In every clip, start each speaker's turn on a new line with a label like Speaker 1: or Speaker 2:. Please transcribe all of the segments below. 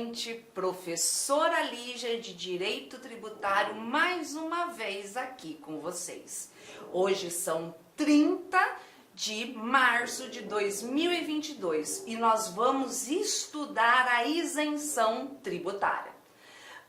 Speaker 1: gente, professora Lígia de Direito Tributário, mais uma vez aqui com vocês. Hoje são 30 de março de 2022 e nós vamos estudar a isenção tributária.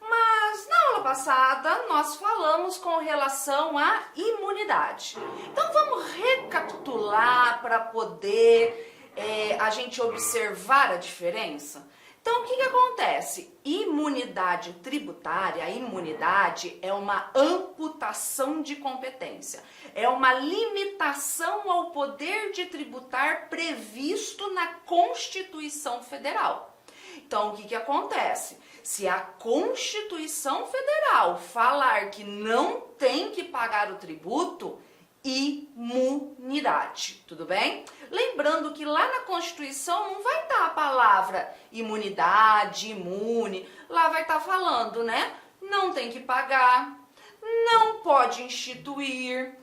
Speaker 1: Mas na aula passada nós falamos com relação à imunidade. Então vamos recapitular para poder a gente observar a diferença? Então, o que acontece? Imunidade tributária, a imunidade é uma amputação de competência, é uma limitação ao poder de tributar previsto na Constituição Federal. Então, o que acontece? Se a Constituição Federal falar que não tem que pagar o tributo, imunidade, tudo bem? Lembrando que lá na Constituição não vai estar a palavra imunidade, imune, lá vai estar falando, né? Não tem que pagar, não pode instituir,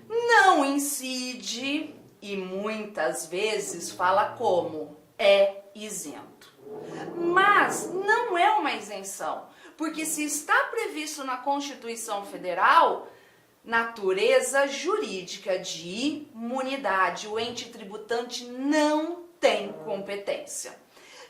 Speaker 1: não incide e muitas vezes fala como é isento. Mas não é uma isenção, porque se está previsto na Constituição Federal, natureza jurídica de imunidade, o ente tributante não tem competência.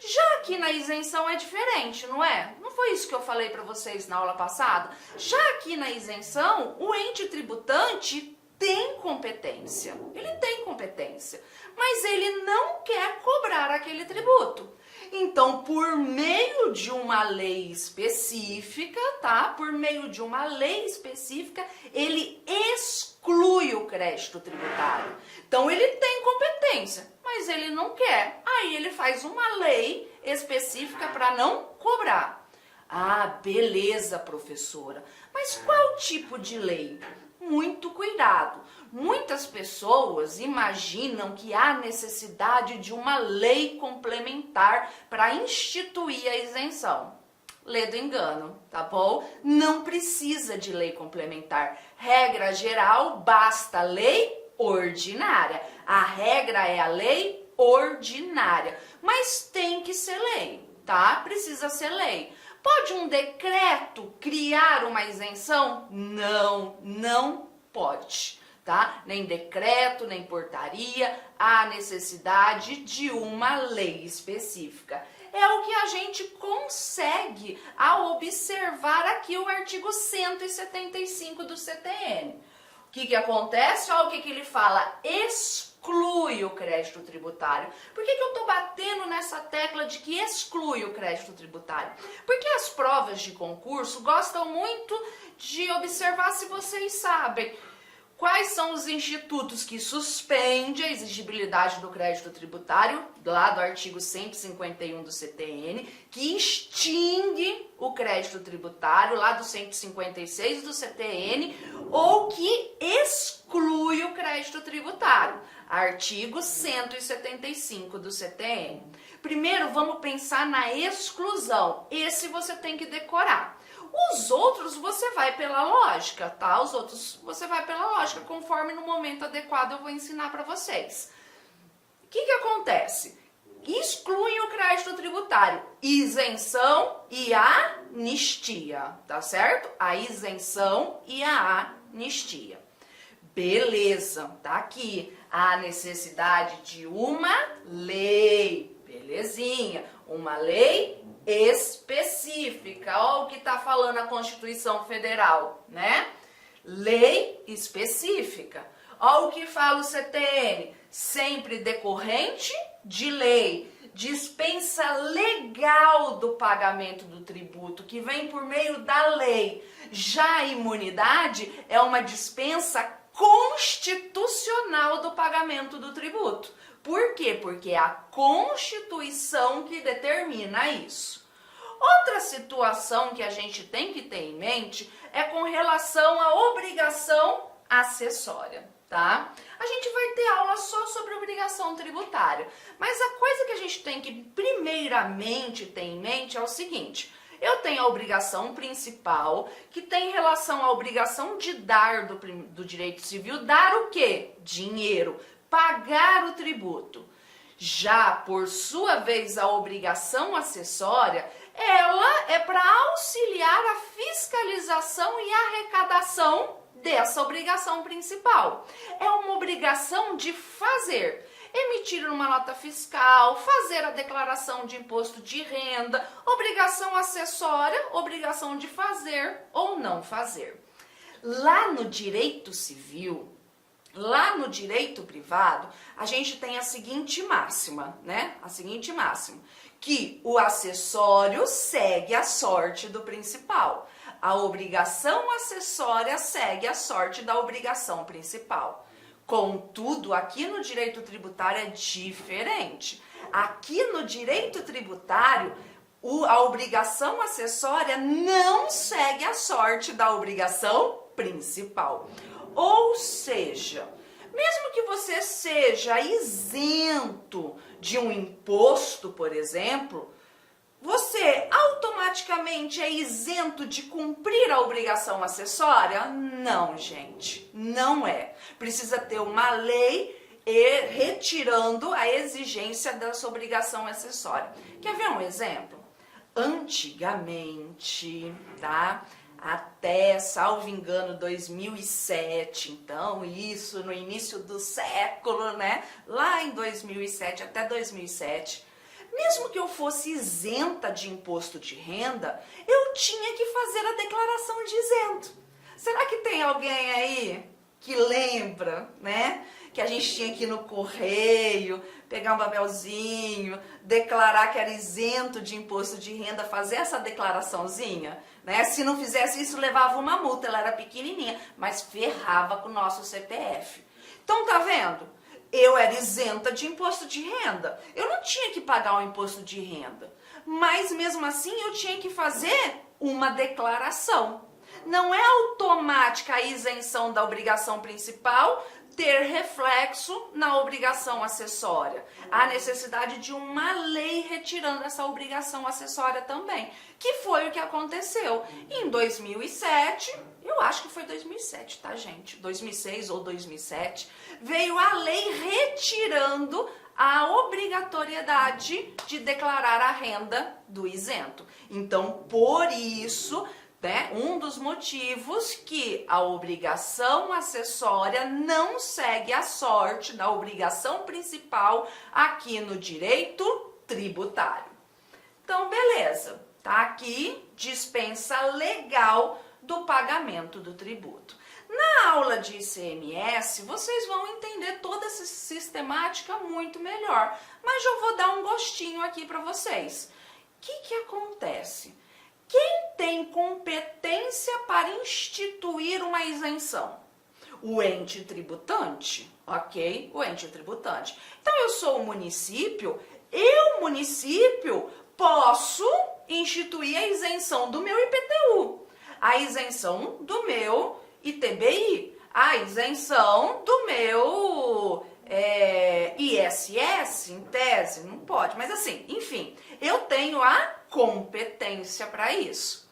Speaker 1: Já aqui na isenção é diferente, não é? Não foi isso que eu falei para vocês na aula passada? Já aqui na isenção, o ente tributante tem competência. Ele tem competência, mas ele não quer cobrar aquele tributo. Então, por meio de uma lei específica, tá? Por meio de uma lei específica, ele exclui o crédito tributário. Então, ele tem competência, mas ele não quer. Aí, ele faz uma lei específica para não cobrar. Ah, beleza, professora. Mas qual tipo de lei? Muito cuidado. Muitas pessoas imaginam que há necessidade de uma lei complementar para instituir a isenção. Lê do engano, tá bom? Não precisa de lei complementar. Regra geral, basta lei ordinária. A regra é a lei ordinária, mas tem que ser lei, tá? Precisa ser lei. Pode um decreto criar uma isenção? Não, não pode, tá? Nem decreto, nem portaria, há necessidade de uma lei específica. É o que a gente consegue ao observar aqui o artigo 175 do CTN. O que acontece? Olha o que ele fala, exclui o crédito tributário. Por que eu estou batendo nessa tecla de que exclui o crédito tributário? Porque as provas de concurso gostam muito de observar se vocês sabem quais são os institutos que suspendem a exigibilidade do crédito tributário, lá do artigo 151 do CTN, que extingue o crédito tributário, lá do 156 do CTN, ou que exclui o crédito tributário, artigo 175 do CTN. Primeiro, vamos pensar na exclusão. Esse você tem que decorar. Os outros você vai pela lógica, tá? Os outros você vai pela lógica, conforme no momento adequado eu vou ensinar para vocês. O que acontece? Excluem o crédito tributário, isenção e anistia, tá certo? A isenção e a anistia. Beleza, tá aqui a necessidade de uma lei, belezinha, uma lei específica. Olha o que está falando a Constituição Federal, né? Lei específica. Olha o que fala o CTN, sempre decorrente de lei, dispensa legal do pagamento do tributo, que vem por meio da lei. Já a imunidade é uma dispensa constitucional do pagamento do tributo. Por quê? Porque é a Constituição que determina isso. Outra situação que a gente tem que ter em mente é com relação à obrigação acessória, tá? A gente vai ter aula só sobre obrigação tributária, mas a coisa que a gente tem que primeiramente ter em mente é o seguinte: eu tenho a obrigação principal, que tem relação à obrigação de dar do direito civil, dar o quê? Dinheiro, pagar o tributo. Já, por sua vez, a obrigação acessória, ela é para auxiliar a fiscalização e arrecadação dessa obrigação principal. É uma obrigação de fazer. Emitir uma nota fiscal, fazer a declaração de imposto de renda, obrigação acessória, obrigação de fazer ou não fazer. Lá no direito civil, lá no direito privado, a gente tem a seguinte máxima, né? A seguinte máxima, que o acessório segue a sorte do principal. A obrigação acessória segue a sorte da obrigação principal. Contudo, aqui no direito tributário é diferente. Aqui no direito tributário, a obrigação acessória não segue a sorte da obrigação principal. Ou seja, mesmo que você seja isento de um imposto, por exemplo, você automaticamente é isento de cumprir a obrigação acessória? Não, gente, não é. Precisa ter uma lei retirando a exigência dessa obrigação acessória. Quer ver um exemplo? Antigamente, tá? Até, salvo engano, 2007, então isso no início do século, né? Lá em 2007, até 2007, mesmo que eu fosse isenta de imposto de renda, eu tinha que fazer a declaração de isento. Será que tem alguém aí que lembra, né? Que a gente tinha que ir no correio, pegar um papelzinho, declarar que era isento de imposto de renda, fazer essa declaraçãozinha, né? Se não fizesse isso, levava uma multa, ela era pequenininha, mas ferrava com o nosso CPF. Então, tá vendo? Eu era isenta de imposto de renda. Eu não tinha que pagar o imposto de renda, mas mesmo assim eu tinha que fazer uma declaração. Não é automática a isenção da obrigação principal ter reflexo na obrigação acessória. Há necessidade de uma lei retirando essa obrigação acessória também, que foi o que aconteceu. Em 2007, eu acho que foi 2007, tá, gente? 2006 ou 2007, veio a lei retirando a obrigatoriedade de declarar a renda do isento. Então, por isso, né, um dos motivos que a obrigação acessória não segue a sorte da obrigação principal aqui no direito tributário. Então, beleza, tá aqui dispensa legal do pagamento do tributo. Na aula de ICMS, vocês vão entender toda essa sistemática muito melhor, mas eu vou dar um gostinho aqui para vocês. O que acontece? Quem tem competência para instituir uma isenção? O ente tributante, ok? O ente tributante. Então, eu sou o município, município, posso instituir a isenção do meu IPTU, a isenção do meu ITBI, a isenção do meu ISS, em tese, não pode, mas assim, enfim, eu tenho a competência para isso.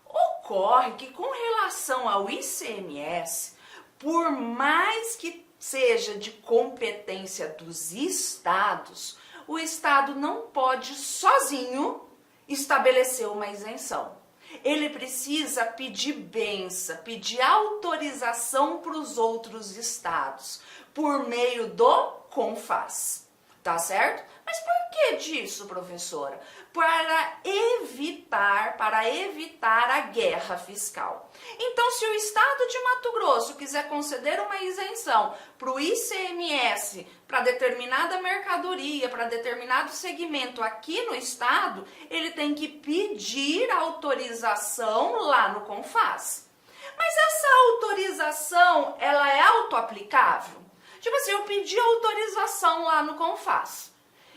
Speaker 1: Ocorre que com relação ao ICMS, por mais que seja de competência dos estados, o estado não pode sozinho estabelecer uma isenção. Ele precisa pedir benção, pedir autorização para os outros estados, por meio do CONFAS, tá certo? Mas por que disso, professora? Para evitar a guerra fiscal. Então, se o estado de Mato Grosso quiser conceder uma isenção para o ICMS, para determinada mercadoria, para determinado segmento aqui no estado, ele tem que pedir autorização lá no CONFAS. Mas essa autorização, ela é autoaplicável? Tipo assim, eu pedi autorização lá no CONFAS.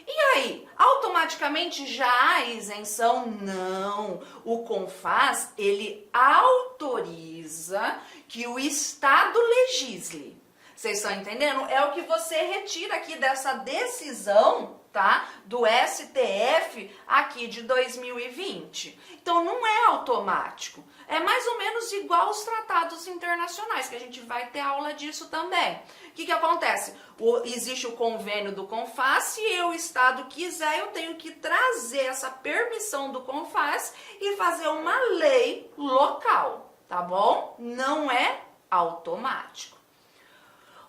Speaker 1: E aí, automaticamente já há isenção? Não. O CONFAS, ele autoriza que o Estado legisle. Vocês estão entendendo? É o que você retira aqui dessa decisão tá? Do STF aqui de 2020. Então não é automático. É mais ou menos igual aos tratados internacionais, que a gente vai ter aula disso também. O que acontece? Existe o convênio do CONFAS, se o Estado quiser, eu tenho que trazer essa permissão do CONFAS e fazer uma lei local, tá bom? Não é automático.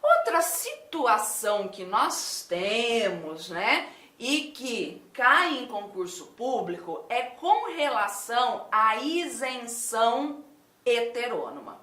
Speaker 1: Outra situação que nós temos, né, e que cai em concurso público é com relação à isenção heterônoma.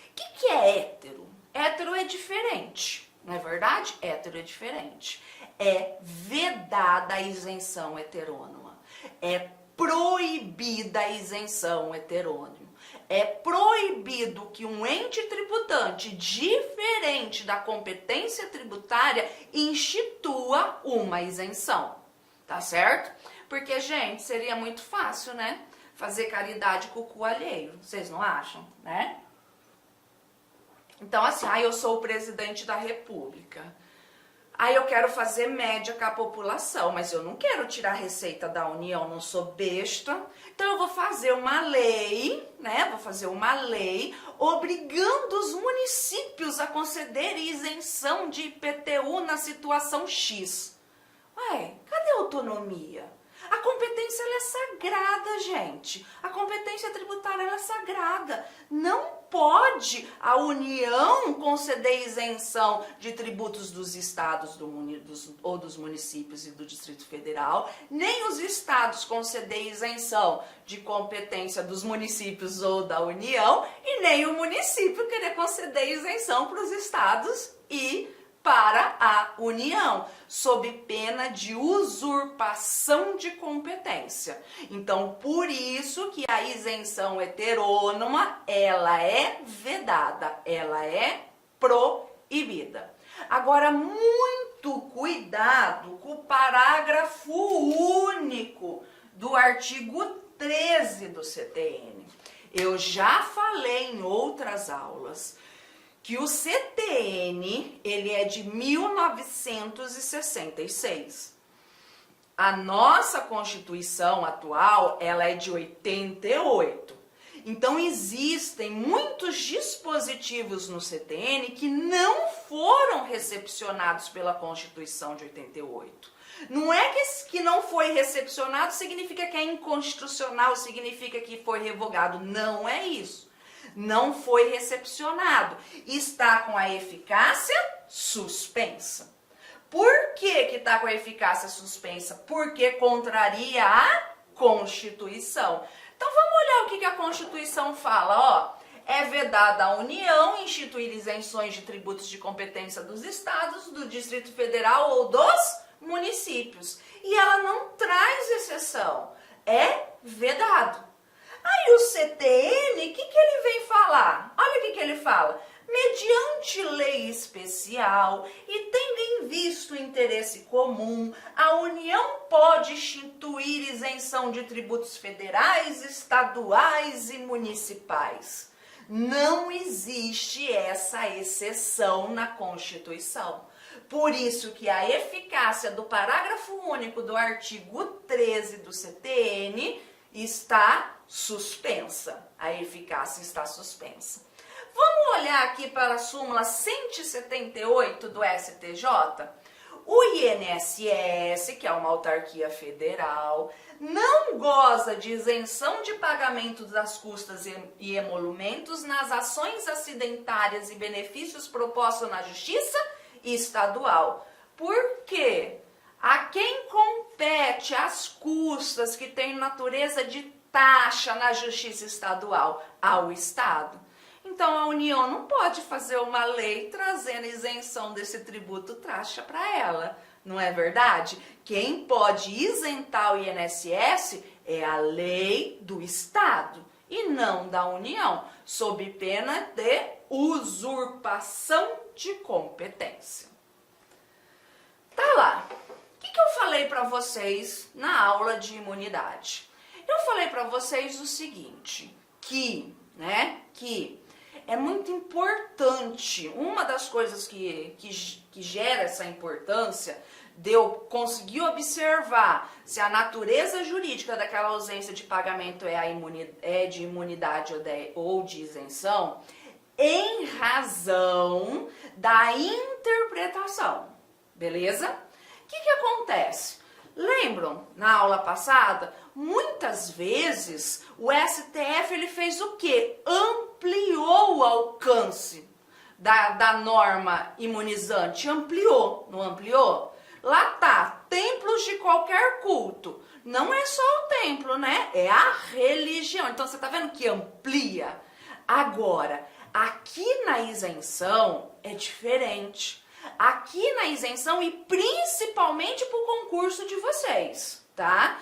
Speaker 1: O que é hétero? Hétero é diferente, não é verdade? Hétero é diferente. É vedada a isenção heterônoma. É proibida a isenção heterônima. É proibido que um ente tributante diferente da competência tributária institua uma isenção, tá certo? Porque, gente, seria muito fácil, né? Fazer caridade com o cu alheio, vocês não acham, né? Então, assim, eu sou o presidente da República. Aí eu quero fazer média com a população, mas eu não quero tirar receita da União, não sou besta. Então eu vou fazer uma lei, né? Vou fazer uma lei obrigando os municípios a concederem isenção de IPTU na situação X. Ué, cadê a autonomia? A competência ela é sagrada, gente. A competência tributária ela é sagrada. Não pode a União conceder isenção de tributos dos estados ou dos municípios e do Distrito Federal, nem os estados conceder isenção de competência dos municípios ou da União, e nem o município querer conceder isenção para os estados e para a União, sob pena de usurpação de competência. Então, por isso que a isenção heterônoma, ela é vedada, ela é proibida. Agora, muito cuidado com o parágrafo único do artigo 13 do CTN. Eu já falei em outras aulas que o CTN, ele é de 1966. A nossa Constituição atual, ela é de 88. Então, existem muitos dispositivos no CTN que não foram recepcionados pela Constituição de 88. Não é que não foi recepcionado significa que é inconstitucional, significa que foi revogado. Não é isso. Não foi recepcionado. Está com a eficácia suspensa. Por que está com a eficácia suspensa? Porque contraria a Constituição. Então vamos olhar o que a Constituição fala. É vedada à União instituir isenções de tributos de competência dos estados, do Distrito Federal ou dos municípios. E ela não traz exceção. É vedado. Aí o CTN, o que ele vem falar? Olha o que ele fala. Mediante lei especial e tendo em vista o interesse comum, a União pode instituir isenção de tributos federais, estaduais e municipais. Não existe essa exceção na Constituição. Por isso que a eficácia do parágrafo único do artigo 13 do CTN está suspensa. A eficácia está suspensa. Vamos olhar aqui para a súmula 178 do STJ? O INSS, que é uma autarquia federal, não goza de isenção de pagamento das custas e emolumentos nas ações acidentárias e benefícios propostos na Justiça Estadual. Por quê? A quem compete as custas que têm natureza de taxa na Justiça Estadual? Ao Estado. Então, a União não pode fazer uma lei trazendo isenção desse tributo taxa para ela, não é verdade? Quem pode isentar o INSS é a lei do Estado e não da União, sob pena de usurpação de competência. Tá lá. O que eu falei para vocês na aula de imunidade? Eu falei para vocês o seguinte, que é muito importante, uma das coisas que gera essa importância conseguir observar se a natureza jurídica daquela ausência de pagamento é de imunidade ou de isenção, em razão da interpretação, beleza? O que acontece? Lembram, na aula passada, muitas vezes o STF ele fez o quê? Ampliou o alcance da norma imunizante, ampliou, não ampliou? Lá tá, templos de qualquer culto. Não é só o templo, né? É a religião. Então você tá vendo que amplia? Agora, aqui na isenção é diferente. Aqui na isenção e principalmente pro concurso de vocês, tá?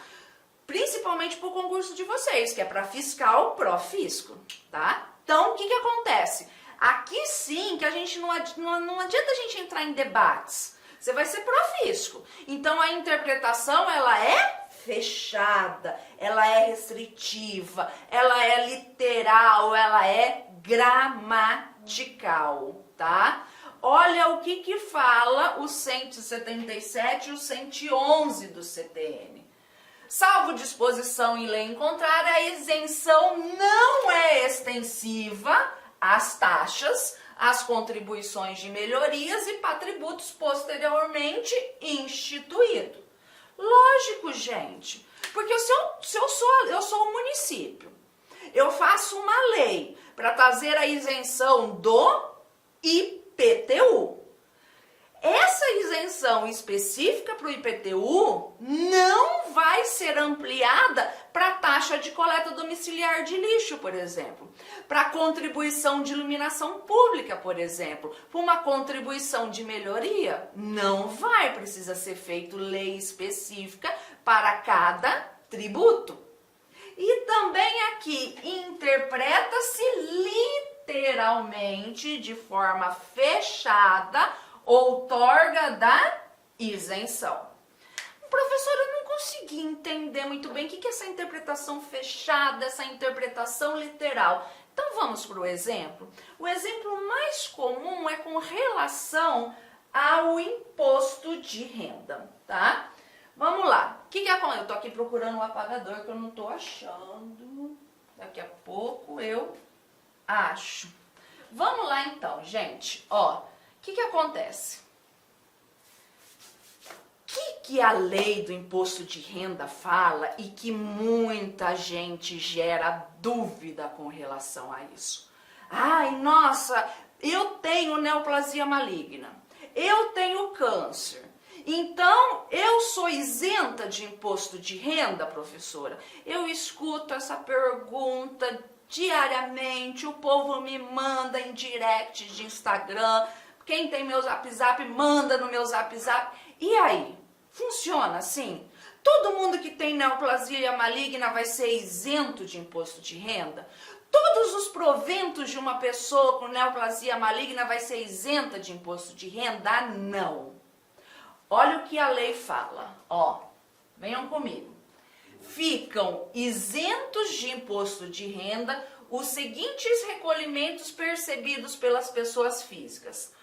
Speaker 1: Principalmente pro concurso de vocês, que é para fiscal, pró-fisco, tá? Então, o que acontece? Aqui sim que a gente não adianta a gente entrar em debates. Você vai ser pró-fisco. Então, a interpretação, ela é fechada, ela é restritiva, ela é literal, ela é gramatical, tá? Olha o que fala o 177 e o 111 do CTN. Salvo disposição em lei em contrária, a isenção não é extensiva às taxas, às contribuições de melhorias e para tributos posteriormente instituídos. Lógico, gente, porque eu sou um município, eu faço uma lei para trazer a isenção do IPTU. Essa isenção específica para o IPTU não vai ser ampliada para a taxa de coleta domiciliar de lixo, por exemplo, para contribuição de iluminação pública, por exemplo, para uma contribuição de melhoria. Não vai, precisa ser feito lei específica para cada tributo. E também aqui interpreta-se literalmente de forma fechada outorga da isenção. Professora, eu não consegui entender muito bem o que é essa interpretação fechada, essa interpretação literal. Então vamos para o exemplo. O exemplo mais comum é com relação ao imposto de renda, tá? Vamos lá. O que acontece? Eu tô aqui procurando um apagador que eu não tô achando. Daqui a pouco eu acho. Vamos lá então, gente. Ó, o que acontece? O que a lei do imposto de renda fala e que muita gente gera dúvida com relação a isso? Ai, nossa, eu tenho neoplasia maligna, eu tenho câncer, então eu sou isenta de imposto de renda, professora? Eu escuto essa pergunta diariamente, o povo me manda em direct de Instagram, quem tem meu Zap Zap manda no meu Zap Zap. E aí? Funciona assim? Todo mundo que tem neoplasia maligna vai ser isento de imposto de renda? Todos os proventos de uma pessoa com neoplasia maligna vai ser isenta de imposto de renda? Não. Olha o que a lei fala. Ó, venham comigo. Ficam isentos de imposto de renda os seguintes recolhimentos percebidos pelas pessoas físicas: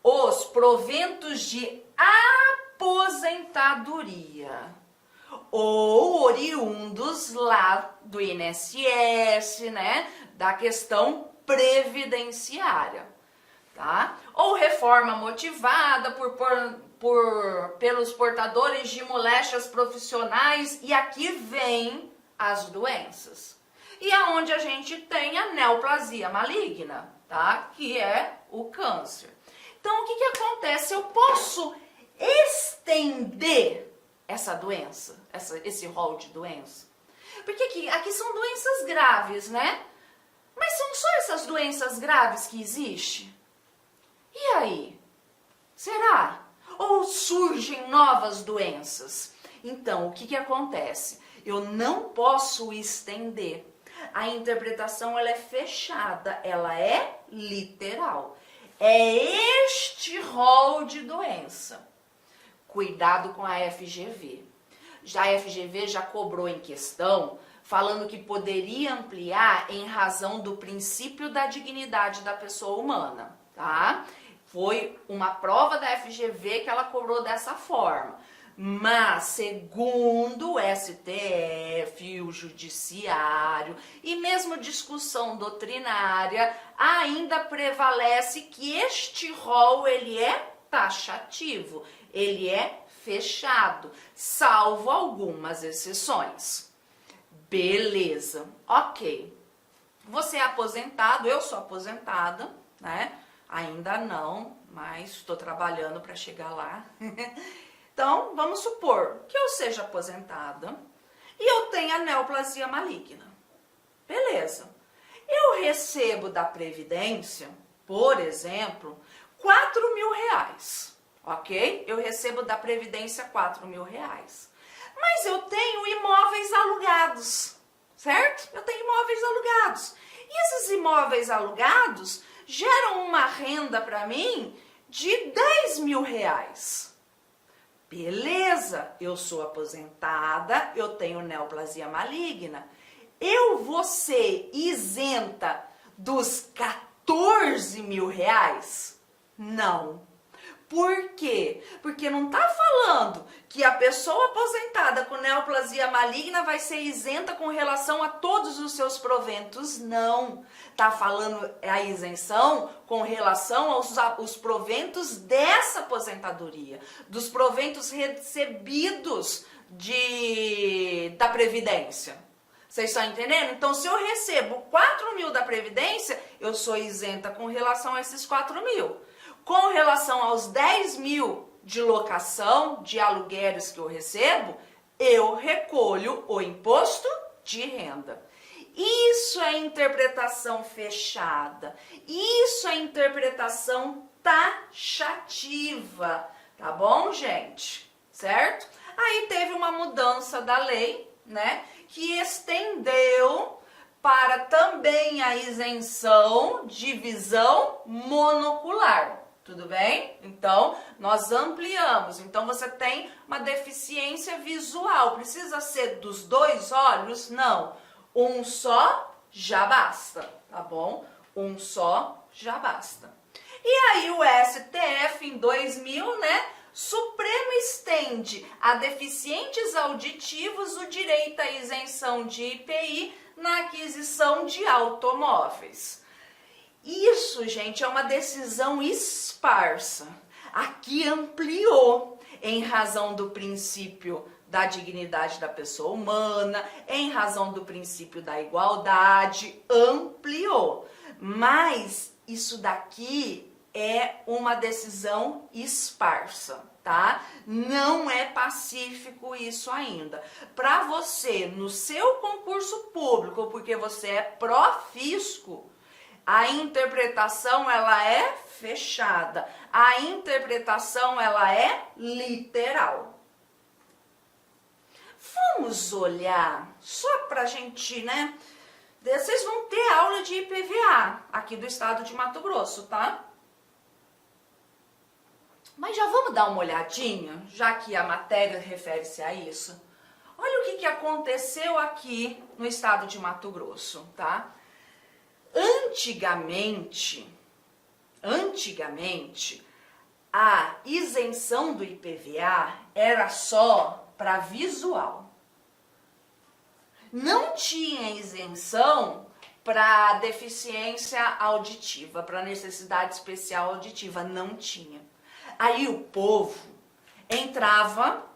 Speaker 1: os proventos de aposentadoria ou oriundos lá do INSS, né, da questão previdenciária, tá? Ou reforma motivada pelos portadores de moléstias profissionais, e aqui vem as doenças. E aonde a gente tem a neoplasia maligna, tá? Que é o câncer. Então, o que acontece? Eu posso estender essa doença, esse rol de doença? Porque aqui são doenças graves, né? Mas são só essas doenças graves que existem? E aí? Será? Ou surgem novas doenças? Então, o que acontece? Eu não posso estender. A interpretação ela é fechada, ela é literal. É este rol de doença. Cuidado com a FGV. A FGV já cobrou em questão, falando que poderia ampliar em razão do princípio da dignidade da pessoa humana, tá? Foi uma prova da FGV que ela cobrou dessa forma. Mas, segundo o STF, o Judiciário e mesmo discussão doutrinária, ainda prevalece que este rol ele é taxativo, ele é fechado, salvo algumas exceções. Beleza, ok. Você é aposentado, eu sou aposentada, né? Ainda não, mas estou trabalhando para chegar lá. Então, vamos supor que eu seja aposentada e eu tenha neoplasia maligna. Beleza. Eu recebo da Previdência, por exemplo, R$ 4.000, ok? Eu recebo da Previdência R$ 4.000. Mas eu tenho imóveis alugados, certo? Eu tenho imóveis alugados. E esses imóveis alugados geram uma renda para mim de R$ 10.000. Beleza, eu sou aposentada, eu tenho neoplasia maligna. Eu vou ser isenta dos R$ 14.000? Não. Por quê? Porque não está falando que a pessoa aposentada com neoplasia maligna vai ser isenta com relação a todos os seus proventos. Não. Está falando a isenção com relação aos proventos dessa aposentadoria, dos proventos recebidos da Previdência. Vocês estão entendendo? Então, se eu recebo 4.000 da Previdência, eu sou isenta com relação a esses 4.000. Com relação aos 10.000 de locação, de aluguéis que eu recebo, eu recolho o imposto de renda. Isso é interpretação fechada. Isso é interpretação taxativa. Tá bom, gente? Certo? Aí teve uma mudança da lei, né? Que estendeu para também a isenção de visão monocular. Tudo bem? Então, nós ampliamos. Então, você tem uma deficiência visual. Precisa ser dos 2 olhos? Não. Um só já basta, tá bom? Um só já basta. E aí, o STF, em 2000, né? Supremo estende a deficientes auditivos o direito à isenção de IPI na aquisição de automóveis. Isso, gente, é uma decisão esparsa. Aqui ampliou em razão do princípio da dignidade da pessoa humana, em razão do princípio da igualdade, ampliou. Mas isso daqui é uma decisão esparsa, tá? Não é pacífico isso ainda. Para você, no seu concurso público, porque você é pró-fisco, a interpretação ela é fechada. A interpretação ela é literal. Vamos olhar, só pra gente, né? Vocês vão ter aula de IPVA aqui do estado de Mato Grosso, tá? Mas já vamos dar uma olhadinha, já que a matéria refere-se a isso. Olha o que aconteceu aqui no estado de Mato Grosso, tá? Antigamente, a isenção do IPVA era só para visual. Não tinha isenção para deficiência auditiva, para necessidade especial auditiva, não tinha. Aí o povo entrava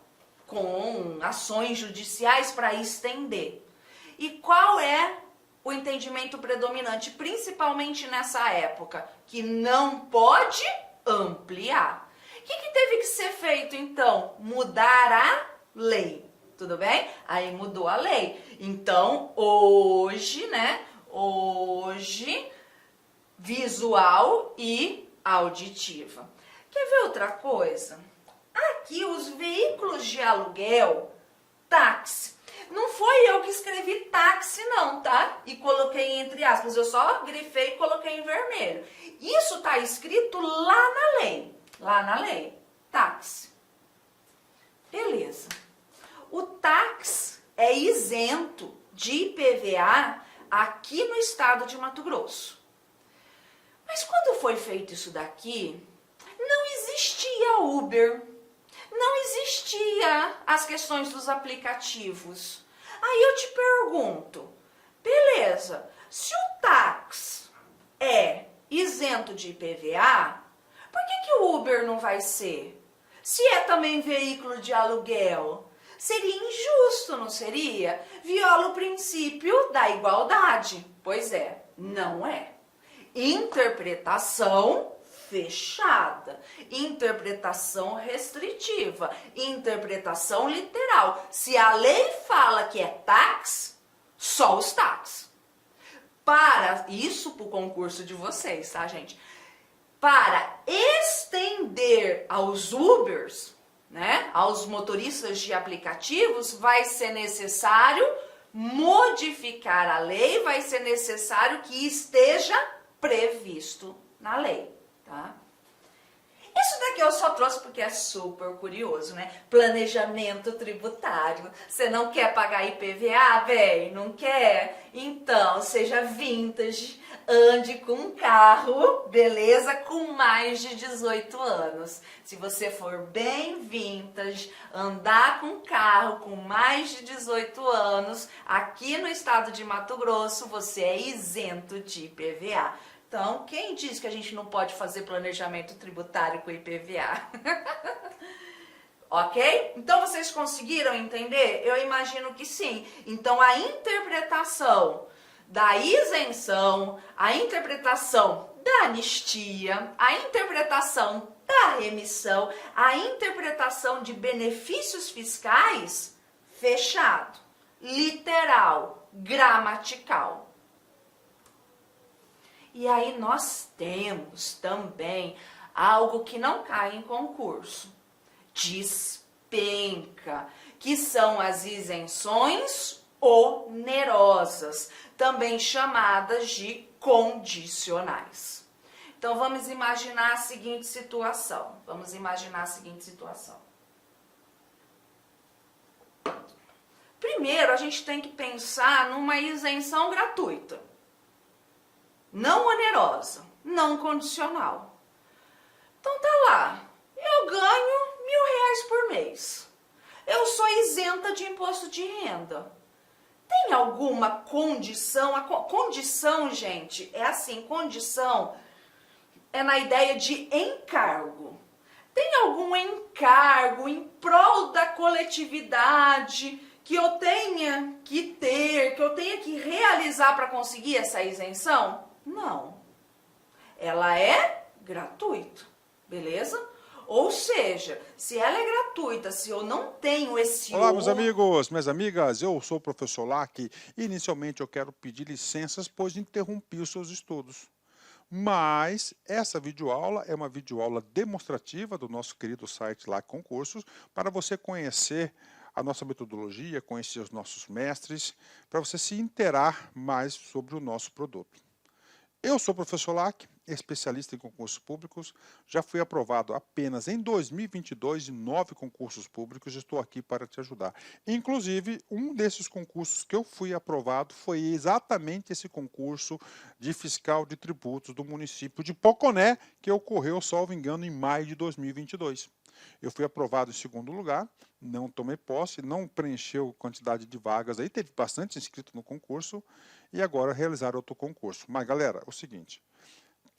Speaker 1: com ações judiciais para estender. E qual é o entendimento predominante, principalmente nessa época? Que não pode ampliar. O que teve que ser feito, então? Mudar a lei. Tudo bem? Aí mudou a lei. Então, hoje, né? Hoje, visual e auditiva. Quer ver outra coisa? Aqui, os veículos de aluguel, táxi. Não foi eu que escrevi táxi não, tá? E coloquei entre aspas, eu só grifei e coloquei em vermelho. Isso tá escrito lá na lei, táxi. Beleza. O táxi é isento de IPVA aqui no estado de Mato Grosso. Mas quando foi feito isso daqui, existia Uber, não existia as questões dos aplicativos. Aí eu te pergunto, beleza, se o táxi é isento de IPVA, por que o Uber não vai ser? Se é também veículo de aluguel, seria injusto, não seria? Viola o princípio da igualdade. Pois é, não é. Interpretação fechada, interpretação restritiva, interpretação literal. Se a lei fala que é táxi, só os táxis. Para isso para o concurso de vocês, tá, gente? Para estender aos Ubers, né, aos motoristas de aplicativos, vai ser necessário modificar a lei, vai ser necessário que esteja previsto na lei, tá? Isso daqui eu só trouxe porque é super curioso, né? Planejamento tributário. Você não quer pagar IPVA, véi? Não quer? Então, seja vintage, ande com um carro, beleza? Com mais de 18 anos. Se você for bem vintage, andar com um carro com mais de 18 anos, aqui no estado de Mato Grosso, você é isento de IPVA. Então, quem diz que a gente não pode fazer planejamento tributário com IPVA? Ok? Então, vocês conseguiram entender? Eu imagino que sim. Então, a interpretação da isenção, a interpretação da anistia, a interpretação da remissão, a interpretação de benefícios fiscais, fechado, literal, gramatical. E aí nós temos também algo que não cai em concurso, despenca, que são as isenções onerosas, também chamadas de condicionais. Então vamos imaginar a seguinte situação. Primeiro a gente tem que pensar numa isenção gratuita. Não onerosa, não condicional. Então tá lá, eu ganho R$1.000 por mês. Eu sou isenta de imposto de renda. Tem alguma condição? A condição, gente, é assim, condição é na ideia de encargo. Tem algum encargo em prol da coletividade que eu tenha que ter, que eu tenha que realizar para conseguir essa isenção? Não, ela é gratuita, beleza? Ou seja, se ela é gratuita, se eu não tenho esse...
Speaker 2: Olá, meus amigos, minhas amigas, eu sou o professor Lac e inicialmente eu quero pedir licenças, pois interrompi os seus estudos. Mas essa videoaula é uma videoaula demonstrativa do nosso querido site Lac Concursos, para você conhecer a nossa metodologia, conhecer os nossos mestres, para você se inteirar mais sobre o nosso produto. Eu sou o professor Lac, especialista em concursos públicos, já fui aprovado apenas em 2022 em 9 concursos públicos, estou aqui para te ajudar. Inclusive, um desses concursos que eu fui aprovado foi exatamente esse concurso de fiscal de tributos do município de Poconé, que ocorreu, salvo engano, em maio de 2022. Eu fui aprovado em segundo lugar, não tomei posse, não preencheu quantidade de vagas, aí teve bastante inscrito no concurso, e agora realizar outro concurso. Mas galera, é o seguinte,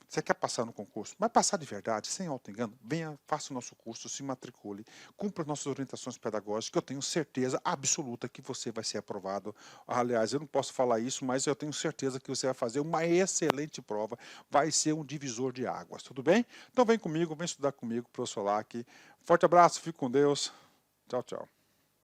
Speaker 2: você quer passar no concurso, mas passar de verdade, sem auto-engano, venha, faça o nosso curso, se matricule, cumpra as nossas orientações pedagógicas, que eu tenho certeza absoluta que você vai ser aprovado. Aliás, eu não posso falar isso, mas eu tenho certeza que você vai fazer uma excelente prova, vai ser um divisor de águas, tudo bem? Então vem comigo, vem estudar comigo, professor Lac. Forte abraço, fique com Deus. Tchau, tchau.